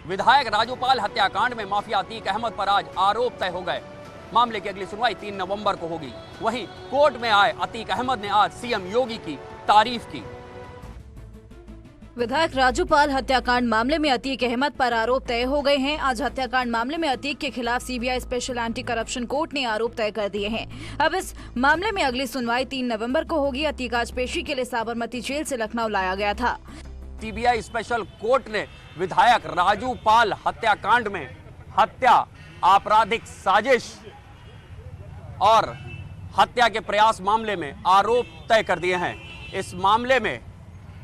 विधायक राजूपाल हत्याकांड में माफिया अतीक अहमद पर आज आरोप तय हो गए। मामले की अगली सुनवाई 3 नवंबर को होगी। वहीं कोर्ट में आए अतीक अहमद ने आज सीएम योगी की तारीफ की। विधायक राजूपाल हत्याकांड मामले में अतीक अहमद पर आरोप तय हो गए हैं। आज हत्याकांड मामले में अतीक के खिलाफ CBI special anti corruption court ने आरोप तय कर दिए हैं। अब इस मामले में अगली सुनवाई 3 नवंबर को होगी। अतीक आज पेशी के लिए साबरमती जेल से लखनऊ लाया गया था। सीबीआई स्पेशल कोर्ट ने विधायक राजूपाल हत्याकांड में हत्या, आपराधिक साजिश और हत्या के प्रयास मामले में आरोप तय कर दिए हैं। इस मामले में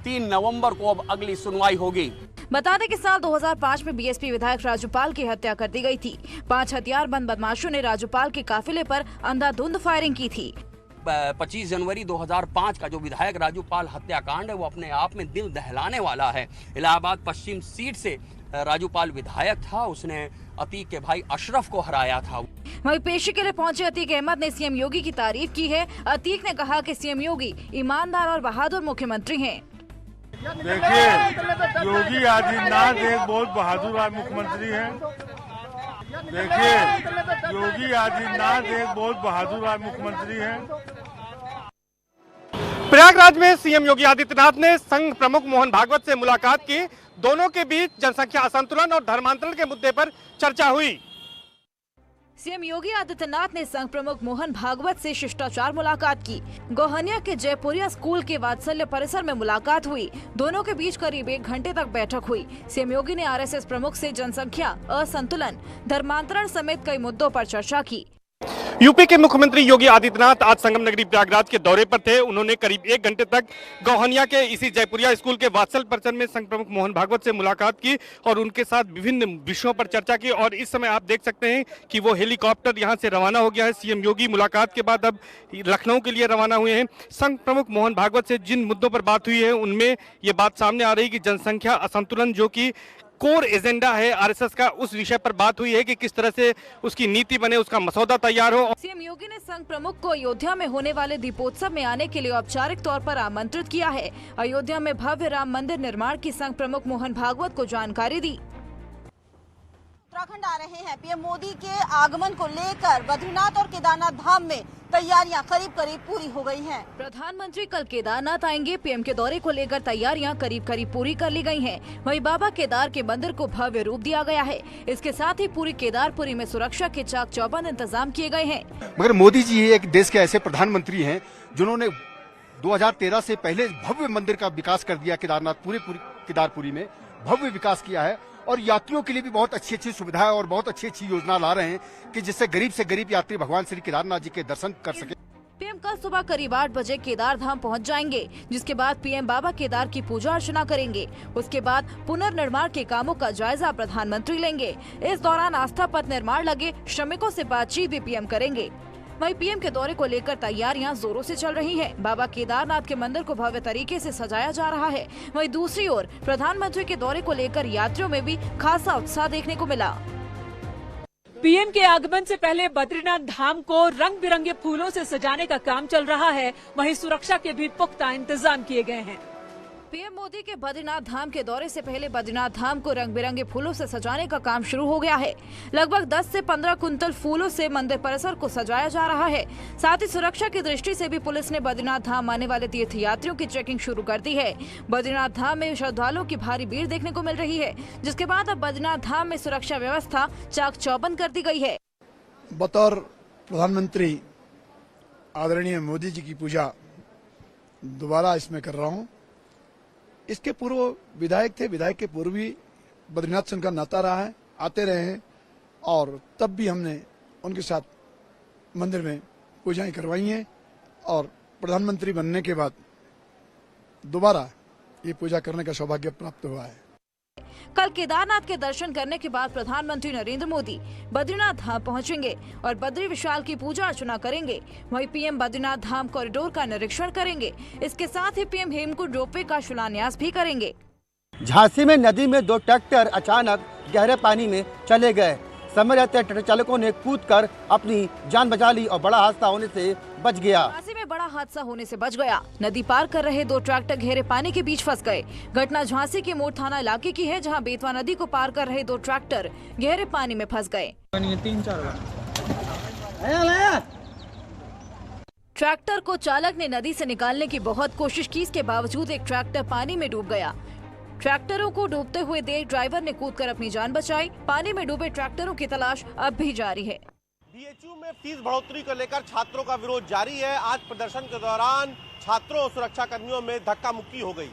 3 नवंबर को अब अगली सुनवाई होगी। बता दें कि साल 2005 में बीएसपी विधायक राजूपाल की हत्या कर दी गई थी। 5 हथियारबंद बदमाशों ने राजूपाल के काफिले पर अंधाधुंध फायरिंग की थी। 25 जनवरी 2005 का जो विधायक राजूपाल हत्याकांड है वो अपने आप में दिल दहलाने वाला है। इलाहाबाद पश्चिम सीट से राजूपाल विधायक था, उसने अतीक के भाई अशरफ को हराया था। वहीं पेशी के लिए पहुंचे अतीक अहमद ने सीएम योगी की तारीफ की है। अतीक ने कहा कि सीएम योगी ईमानदार और बहादुर मुख्यमंत्री हैं। देखिए, योगी आदित्यनाथ एक बहुत बहादुर मुख्यमंत्री हैं। देखिए, योगी आदित्यनाथ एक बहुत बहादुर मुख्यमंत्री हैं। प्रयागराज में सीएम योगी आदित्यनाथ ने संघ प्रमुख मोहन भागवत से मुलाकात की। दोनों के बीच जनसंख्या असंतुलन और धर्मांतरण के मुद्दे पर चर्चा हुई। सीएम योगी आदित्यनाथ ने संघ प्रमुख मोहन भागवत से शिष्टाचार मुलाकात की। गोहनिया के जयपुरिया स्कूल के वात्सल्य परिसर में मुलाकात हुई। दोनों के बीच करीब 1 घंटे तक बैठक हुई। सीएम योगी ने आरएसएस प्रमुख से जनसंख्या असंतुलन, धर्मांतरण समेत कई मुद्दों पर चर्चा की। यूपी के मुख्यमंत्री योगी आदित्यनाथ आज संगम नगरी प्रयागराज के दौरे पर थे। उन्होंने करीब 1 घंटे तक गोहनिया के इसी जयपुरिया स्कूल के वात्सल परिसर में संघ प्रमुख मोहन भागवत से मुलाकात की और उनके साथ विभिन्न विषयों पर चर्चा की। और इस समय आप देख सकते हैं कि वो हेलीकॉप्टर यहां से रवाना हो गया है। सीएम योगी मुलाकात के बाद अब लखनऊ के लिए रवाना हुए हैं। संघ प्रमुख मोहन भागवत से जिन मुद्दों पर बात हुई है उनमें ये बात सामने आ रही कि जनसंख्या असंतुलन जो कि कोर एजेंडा है आरएसएस का, उस विषय पर बात हुई है कि किस तरह से उसकी नीति बने, उसका मसौदा तैयार हो। सीएम योगी ने संघ प्रमुख को अयोध्या में होने वाले दीपोत्सव में आने के लिए औपचारिक तौर पर आमंत्रित किया है। अयोध्या में भव्य राम मंदिर निर्माण की संघ प्रमुख मोहन भागवत को जानकारी दी। उत्तराखंड आ रहे हैं। पीएम मोदी के आगमन को लेकर बद्रीनाथ और केदारनाथ धाम में तैयारियां करीब करीब पूरी हो गई हैं। प्रधानमंत्री कल केदारनाथ आएंगे। पीएम के दौरे को लेकर तैयारियां करीब करीब पूरी कर ली गई हैं। वहीं बाबा केदार के मंदिर को भव्य रूप दिया गया है। इसके साथ ही पूरी केदारपुरी में सुरक्षा के चाक चौबंद इंतजाम किए गए हैं। मगर मोदी जी एक देश के ऐसे प्रधानमंत्री हैं जिन्होंने 2013 से पहले भव्य मंदिर का विकास कर दिया। केदारपुरी में भव्य विकास किया है और यात्रियों के लिए भी बहुत अच्छी अच्छी सुविधाएं और बहुत अच्छी अच्छी योजना ला रहे हैं कि जिससे गरीब से गरीब यात्री भगवान श्री केदारनाथ जी के दर्शन कर सके। पीएम कल सुबह करीब 8 बजे केदार धाम पहुँच जाएंगे, जिसके बाद पीएम बाबा केदार की पूजा अर्चना करेंगे। उसके बाद पुनर्निर्माण के कामों का जायजा प्रधानमंत्री लेंगे। इस दौरान आस्था पथ निर्माण लगे श्रमिकों से बातचीत भी पीएम करेंगे। वहीं पीएम के दौरे को लेकर तैयारियां जोरों से चल रही हैं। बाबा केदारनाथ के मंदिर को भव्य तरीके से सजाया जा रहा है। वहीं दूसरी ओर प्रधानमंत्री के दौरे को लेकर यात्रियों में भी खासा उत्साह देखने को मिला। पीएम के आगमन से पहले बद्रीनाथ धाम को रंग बिरंगे फूलों से सजाने का काम चल रहा है। वहीं सुरक्षा के भी पुख्ता इंतजाम किए गए हैं। पीएम मोदी के बद्रीनाथ धाम के दौरे से पहले बद्रीनाथ धाम को रंग बिरंगे फूलों से सजाने का काम शुरू हो गया है। लगभग 10 से 15 कुंतल फूलों से मंदिर परिसर को सजाया जा रहा है। साथ ही सुरक्षा की दृष्टि से भी पुलिस ने बद्रीनाथ धाम आने वाले तीर्थयात्रियों की चेकिंग शुरू कर दी है। बद्रीनाथ धाम में श्रद्धालुओं की भारी भीड़ देखने को मिल रही है, जिसके बाद अब बद्रीनाथ धाम में सुरक्षा व्यवस्था चाक चौबंद कर दी गई है। बतौर प्रधानमंत्री आदरणीय मोदी जी की पूजा दोबारा इसमें कर रहा हूँ। इसके पूर्व विधायक थे, विधायक के पूर्व भी बद्रीनाथ से उनका नाता रहा है, आते रहे हैं और तब भी हमने उनके साथ मंदिर में पूजाएं करवाई हैं और प्रधानमंत्री बनने के बाद दोबारा ये पूजा करने का सौभाग्य प्राप्त हुआ है। कल केदारनाथ के दर्शन करने के बाद प्रधानमंत्री नरेंद्र मोदी बद्रीनाथ धाम पहुंचेंगे और बद्री विशाल की पूजा अर्चना करेंगे। वहीं पीएम बद्रीनाथ धाम कॉरिडोर का निरीक्षण करेंगे। इसके साथ ही पीएम हेमकुंड रोपवे का शिलान्यास भी करेंगे। झांसी में नदी में 2 ट्रैक्टर अचानक गहरे पानी में चले गए। समय रहते ट्रैक्टर चालकों ने कूदकर अपनी जान बचा ली और बड़ा हादसा होने से बच गया। झांसी में बड़ा हादसा होने से बच गया। नदी पार कर रहे 2 ट्रैक्टर गहरे पानी के बीच फंस गए। घटना झांसी के मोड़ थाना इलाके की है, जहां बेतवा नदी को पार कर रहे 2 ट्रैक्टर गहरे पानी में फंस गए। 3-4 बार ट्रैक्टर को चालक ने नदी से निकालने की बहुत कोशिश की, इसके बावजूद एक ट्रैक्टर पानी में डूब गया। ट्रैक्टरों को डूबते हुए देख ड्राइवर ने कूदकर अपनी जान बचाई। पानी में डूबे ट्रैक्टरों की तलाश अब भी जारी है। बीएचयू में फीस बढ़ोतरी को लेकर छात्रों का विरोध जारी है। आज प्रदर्शन के दौरान छात्रों और सुरक्षा कर्मियों में धक्का मुक्की हो गई।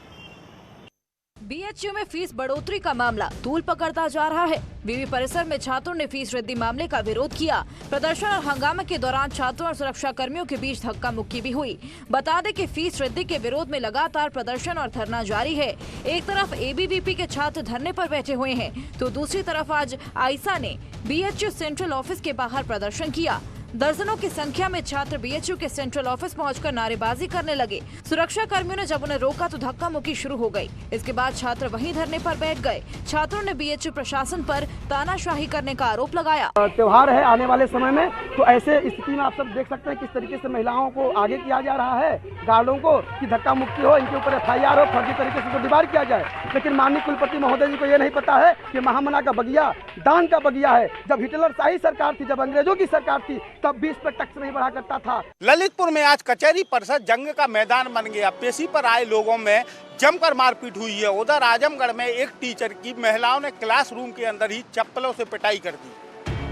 बीएचयू में फीस बढ़ोतरी का मामला तूल पकड़ता जा रहा है। विवि परिसर में छात्रों ने फीस वृद्धि मामले का विरोध किया। प्रदर्शन और हंगामे के दौरान छात्रों और सुरक्षा कर्मियों के बीच धक्का मुक्की भी हुई। बता दें कि फीस वृद्धि के विरोध में लगातार प्रदर्शन और धरना जारी है। एक तरफ एबीवीपी के छात्र धरने पर बैठे हुए हैं, तो दूसरी तरफ आज आइसा ने बीएचयू सेंट्रल ऑफिस के बाहर प्रदर्शन किया। दर्जनों की संख्या में छात्र बीएचयू के सेंट्रल ऑफिस पहुंचकर नारेबाजी करने लगे। सुरक्षा कर्मियों ने जब उन्हें रोका तो धक्का मुक्की शुरू हो गई। इसके बाद छात्र वहीं धरने पर बैठ गए। छात्रों ने बीएचयू प्रशासन पर तानाशाही करने का आरोप लगाया। त्योहार है आने वाले समय में, तो ऐसे स्थिति में आप सब देख सकते हैं किस तरीके से महिलाओं को आगे किया जा रहा है, गार्डों को कि धक्का मुक्की हो, इनके ऊपर FIR हो, फर्जी तरीके से गोलीबार किया जाए। लेकिन माननीय कुलपति महोदय जी को ये नहीं पता है कि महामना का बगिया दान का बगिया है। जब हिटलर शाही सरकार थी, जब अंग्रेजों की सरकार थी, तब भी इस पर टैक्स नहीं बढ़ा करता था। ललितपुर में आज कचहरी परिसर जंग का मैदान बन गया। पेशी पर आए लोगों में जमकर मारपीट हुई है। उधर आजमगढ़ में एक टीचर की महिलाओं ने क्लासरूम के अंदर ही चप्पलों से पिटाई कर दी।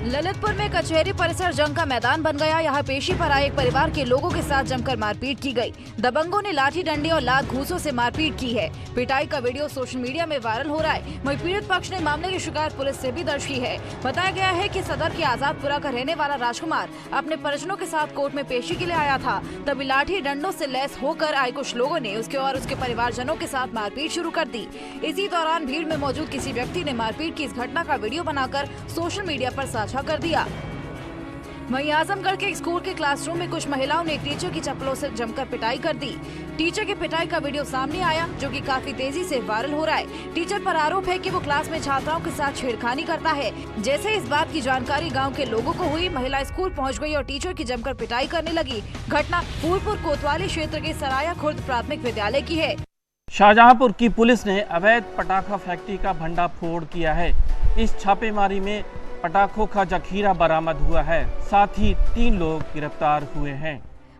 ललितपुर में कचहरी परिसर जंग का मैदान बन गया। यहाँ पेशी पर आए एक परिवार के लोगों के साथ जमकर मारपीट की गई। दबंगों ने लाठी डंडे और लात घूंसों से मारपीट की है। पिटाई का वीडियो सोशल मीडिया में वायरल हो रहा है। वहीं पीड़ित पक्ष ने मामले की शिकायत पुलिस से भी दर्ज की है। बताया गया है कि सदर के आजादपुरा का रहने वाला राजकुमार अपने परिजनों के साथ कोर्ट में पेशी के लिए आया था। तभी लाठी डंडों से लैस होकर आए कुछ लोगों ने उसके और उसके परिवारजनों के साथ मारपीट शुरू कर दी। इसी दौरान भीड़ में मौजूद किसी व्यक्ति ने मारपीट की इस घटना का वीडियो बनाकर सोशल मीडिया पर साझा कर दिया। वहीं आजमगढ़ के एक स्कूल के क्लासरूम में कुछ महिलाओं ने एक टीचर की चप्पलों से जमकर पिटाई कर दी। टीचर की पिटाई का वीडियो सामने आया, जो कि काफी तेजी से वायरल हो रहा है। टीचर पर आरोप है कि वो क्लास में छात्राओं के साथ छेड़खानी करता है। जैसे इस बात की जानकारी गांव के लोगों को हुई, महिला स्कूल पहुंच गई और टीचर की जमकर पिटाई करने लगी। घटना फूलपुर कोतवाली क्षेत्र के सराया खुर्द प्राथमिक विद्यालय की है। शाहजहांपुर की पुलिस ने अवैध पटाखा फैक्ट्री का भंडाफोड़ किया है। इस छापेमारी में पटाखों का जखीरा बरामद हुआ है। साथ ही 3 लोग गिरफ्तार हुए हैं।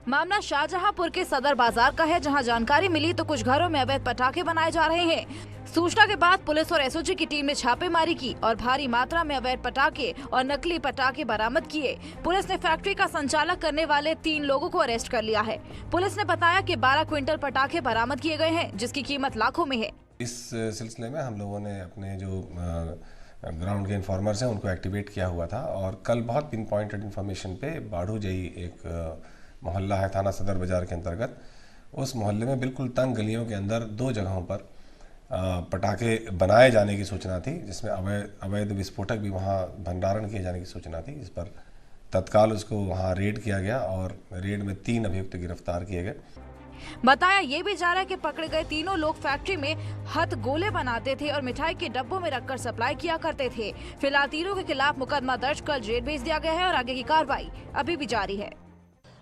मामला शाहजहांपुर के सदर बाजार का है, जहां जानकारी मिली तो कुछ घरों में अवैध पटाखे बनाए जा रहे हैं। सूचना के बाद पुलिस और एसओजी की टीम ने छापेमारी की और भारी मात्रा में अवैध पटाखे और नकली पटाखे बरामद किए। पुलिस ने फैक्ट्री का संचालक करने वाले 3 लोगों को अरेस्ट कर लिया है। पुलिस ने बताया कि 12 क्विंटल पटाखे बरामद किए गए हैं, जिसकी कीमत लाखों में है। इस सिलसिले में हम लोगों ने अपने जो ग्राउंड के इन्फॉर्मर्स हैं उनको एक्टिवेट किया हुआ था और कल बहुत पिन पॉइंटेड इन्फॉर्मेशन पे बाढ़ू जई एक मोहल्ला है थाना सदर बाजार के अंतर्गत, उस मोहल्ले में बिल्कुल तंग गलियों के अंदर 2 जगहों पर पटाखे बनाए जाने की सूचना थी, जिसमें अवैध विस्फोटक भी वहां भंडारण किए जाने की सूचना थी। इस पर तत्काल उसको वहां रेड किया गया और रेड में 3 अभियुक्त गिरफ्तार किए गए। बताया ये भी जा रहा है कि पकड़े गए तीनों लोग फैक्ट्री में हथ गोले बनाते थे और मिठाई के डब्बों में रखकर सप्लाई किया करते थे। फिलहाल तीनों के खिलाफ मुकदमा दर्ज कर जेल भेज दिया गया है और आगे की कार्रवाई अभी भी जारी है।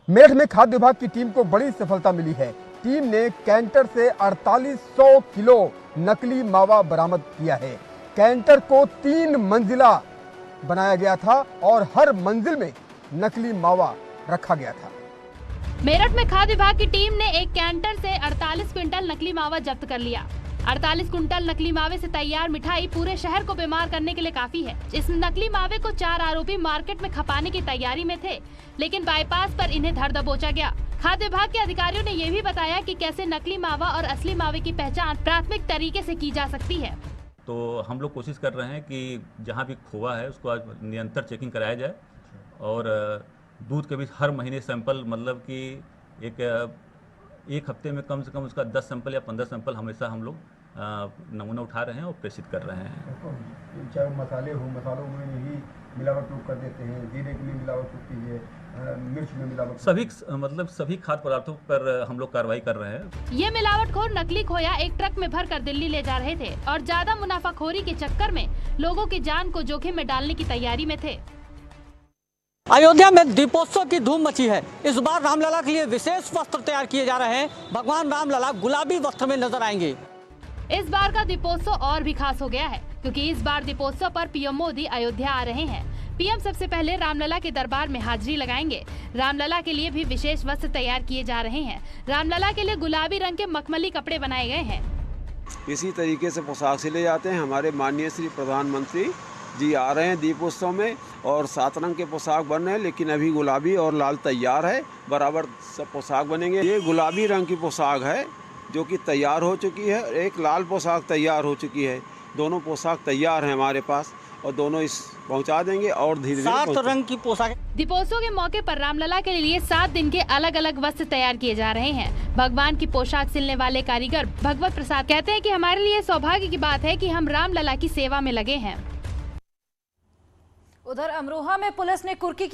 मेरठ में खाद्य विभाग की टीम को बड़ी सफलता मिली है। टीम ने कैंटर से 4800 किलो नकली मावा बरामद किया है। कैंटर को 3 मंजिला बनाया गया था और हर मंजिल में नकली मावा रखा गया था। मेरठ में खाद्य विभाग की टीम ने एक कैंटर से 48 क्विंटल नकली मावा जब्त कर लिया। 48 कुंटल नकली मावे से तैयार मिठाई पूरे शहर को बीमार करने के लिए काफी है। इस नकली मावे को 4 आरोपी मार्केट में खपाने की तैयारी में थे, लेकिन बाईपास पर इन्हें धर दबोचा गया। खाद्य विभाग के अधिकारियों ने ये भी बताया कि कैसे नकली मावा और असली मावे की पहचान प्राथमिक तरीके से की जा सकती है। तो हम लोग कोशिश कर रहे हैं कि जहाँ भी खोआ है उसको आज निरंतर चेकिंग कराया जाए और दूध के भी हर महीने सैंपल, मतलब कि एक हफ्ते में कम से कम उसका 10 सैंपल या 15 सैंपल हमेशा हम लोग नमूना उठा रहे हैं और प्रेषित कर रहे हैं। चाहे मसाले हो, मसालों में ही मिलावट लोग कर देते हैं, जीरे की मिलावट होती है, मिर्च में मिलावट, सभी खाद्य पदार्थों पर हम लोग कार्रवाई कर रहे हैं। ये मिलावटखोर नकली खोया एक ट्रक में भरकर दिल्ली ले जा रहे थे और ज्यादा मुनाफाखोरी के चक्कर में लोगों की जान को जोखिम में डालने की तैयारी में थे। अयोध्या में दीपोत्सव की धूम मची है। इस बार रामलला के लिए विशेष वस्त्र तैयार किए जा रहे हैं। भगवान रामलला गुलाबी वस्त्र में नजर आएंगे। इस बार का दीपोत्सव और भी खास हो गया है क्योंकि इस बार दीपोत्सव पर पीएम मोदी अयोध्या आ रहे हैं। पीएम सबसे पहले रामलला के दरबार में हाजिरी लगाएंगे। रामलला के लिए भी विशेष वस्त्र तैयार किए जा रहे हैं। रामलला के लिए गुलाबी रंग के मखमली कपड़े बनाए गए हैं। इसी तरीके से पोशाक सिले जाते हैं। हमारे माननीय श्री प्रधानमंत्री जी आ रहे हैं दीपोत्सव में और 7 रंग के पोशाक बन रहे हैं, लेकिन अभी गुलाबी और लाल तैयार है, बराबर सब पोशाक बनेंगे। ये गुलाबी रंग की पोशाक है जो कि तैयार हो चुकी है, एक लाल पोशाक तैयार हो चुकी है। दोनों पोशाक तैयार हैं हमारे पास और दोनों इस पहुंचा देंगे और धीरे-धीरे 7 रंग की पोशाक। दीपोत्सव के मौके पर रामलला के लिए 7 दिन के अलग अलग वस्त्र तैयार किए जा रहे हैं। भगवान की पोशाक सिलने वाले कारीगर भगवत प्रसाद कहते हैं कि हमारे लिए सौभाग्य की बात है कि हम रामलला की सेवा में लगे हैं। उधर अमरोहा में पुलिस ने कुर्की